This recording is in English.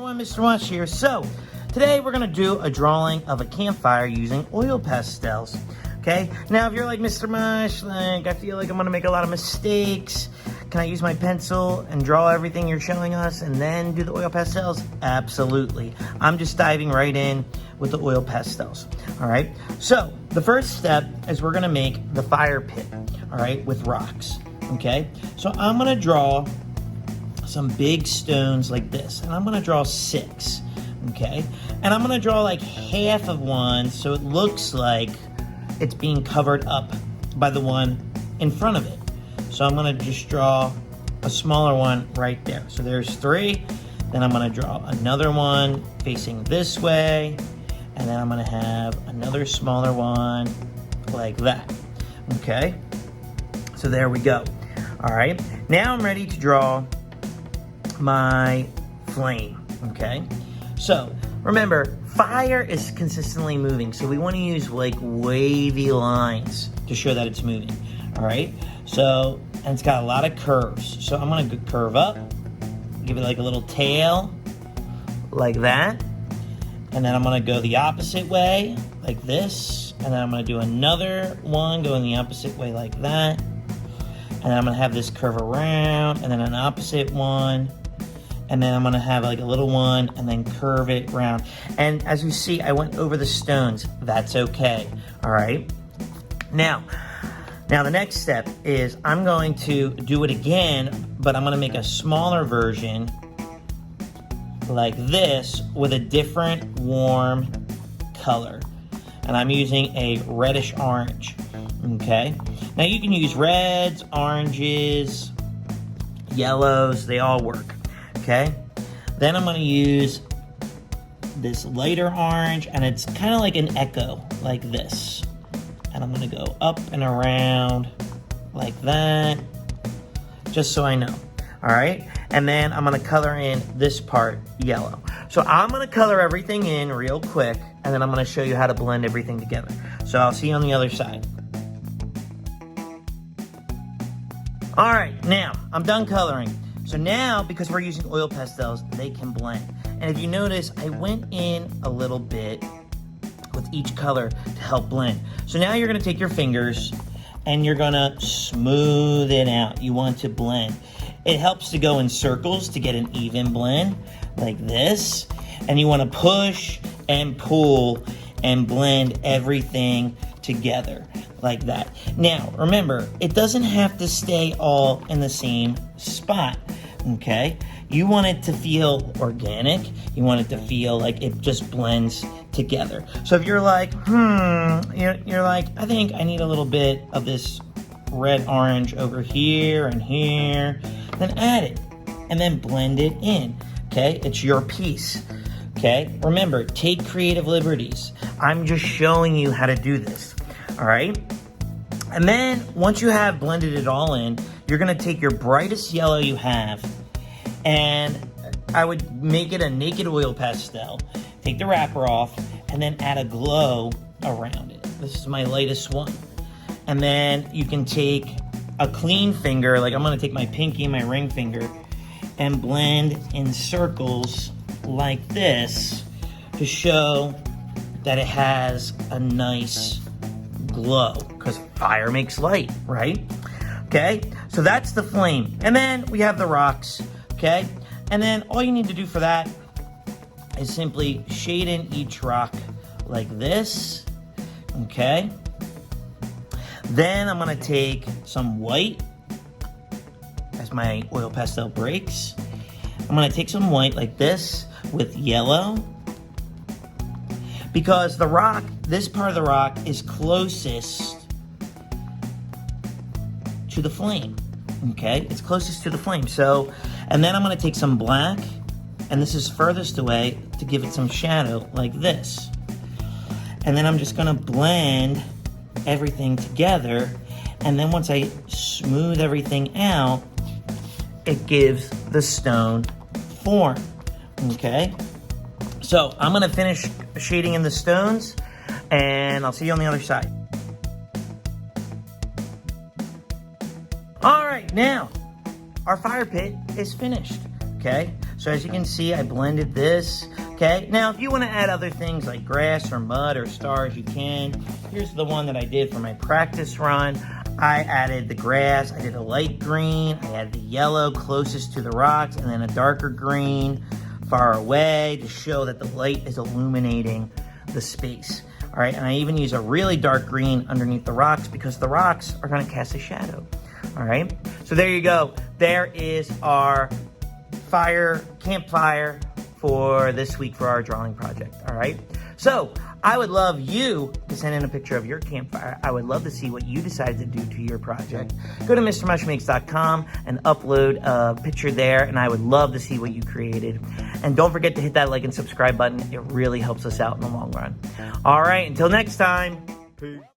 everyone, Mr. Mush here. So, today we're going to do a drawing of a campfire using oil pastels. Okay, now if you're like, Mr. Mush, like, I feel like I'm going to make a lot of mistakes. Can I use my pencil and draw everything you're showing us and then do the oil pastels? Absolutely. I'm just diving right in with the oil pastels. All right, so the first step is we're going to make the fire pit, all right, with rocks. Okay, so I'm going to draw some big stones like this, and I'm going to draw 6. Okay, and I'm going to draw like half of one so it looks like it's being covered up by the one in front of it. So I'm going to just draw a smaller one right there. So there's 3. Then I'm going to draw another one facing this way, and then I'm going to have another smaller one like that. Okay, so there we go. All right, now I'm ready to draw my flame. Okay, so remember, fire is consistently moving, so we want to use like wavy lines to show that it's moving. All right, so, and it's got a lot of curves, so I'm going to curve up, give it like a little tail like that, and then I'm going to go the opposite way like this, and then I'm going to do another one going the opposite way like that, and then I'm going to have this curve around, and then an opposite one, and then I'm going to have like a little one and then curve it around. And as you see, I went over the stones. That's okay. All right. Now the next step is I'm going to do it again, but I'm going to make a smaller version like this with a different warm color. And I'm using a reddish orange. Okay. Now you can use reds, oranges, yellows. They all work. Okay, then I'm going to use this lighter orange, and it's kind of like an echo, like this. And I'm going to go up and around like that, just so I know. All right, and then I'm going to color in this part yellow. So I'm going to color everything in real quick, and then I'm going to show you how to blend everything together. So I'll see you on the other side. All right, now I'm done coloring. So now, because we're using oil pastels, they can blend. And if you notice, I went in a little bit with each color to help blend. So now you're gonna take your fingers and you're gonna smooth it out. You want to blend. It helps to go in circles to get an even blend, like this. And you wanna push and pull and blend everything together like that. Now, remember, it doesn't have to stay all in the same spot, okay? You want it to feel organic. You want it to feel like it just blends together. So if you're like, you're like, I think I need a little bit of this red orange over here and here, then add it and then blend it in, okay? It's your piece, okay? Remember, take creative liberties. I'm just showing you how to do this. All right, and then once you have blended it all in, you're gonna take your brightest yellow you have, and I would make it a naked oil pastel, take the wrapper off, and then add a glow around it. This is my lightest one. And then you can take a clean finger, like I'm gonna take my pinky and my ring finger, and blend in circles like this to show that it has a nice glow, because fire makes light, right? Okay, so that's the flame. And then we have the rocks, okay? And then all you need to do for that is simply shade in each rock like this, okay? Then I'm gonna take some white as my oil pastel breaks. I'm gonna take some white like this with yellow, because the rock, this part of the rock is closest to the flame, okay? It's closest to the flame. So, and then I'm gonna take some black, and this is furthest away to give it some shadow like this. And then I'm just gonna blend everything together, and then once I smooth everything out, it gives the stone form, okay? So I'm gonna finish shading in the stones, and I'll see you on the other side. All right, now our fire pit is finished, okay? So So as you can see, I blended this, okay? Now, if you want to add other things like grass or mud or stars, you can. Here's the one that I did for my practice run. I added the grass, I did a light green, I added the yellow closest to the rocks, and then a darker green far away to show that the light is illuminating the space. All right, and I even use a really dark green underneath the rocks because the rocks are gonna cast a shadow. All right, so there you go. There is our campfire for this week for our drawing project. All right, so I would love you to send in a picture of your campfire. I would love to see what you decided to do to your project. Go to MrMushMakes.com and upload a picture there, and I would love to see what you created. And don't forget to hit that like and subscribe button. It really helps us out in the long run. All right, until next time. Peace.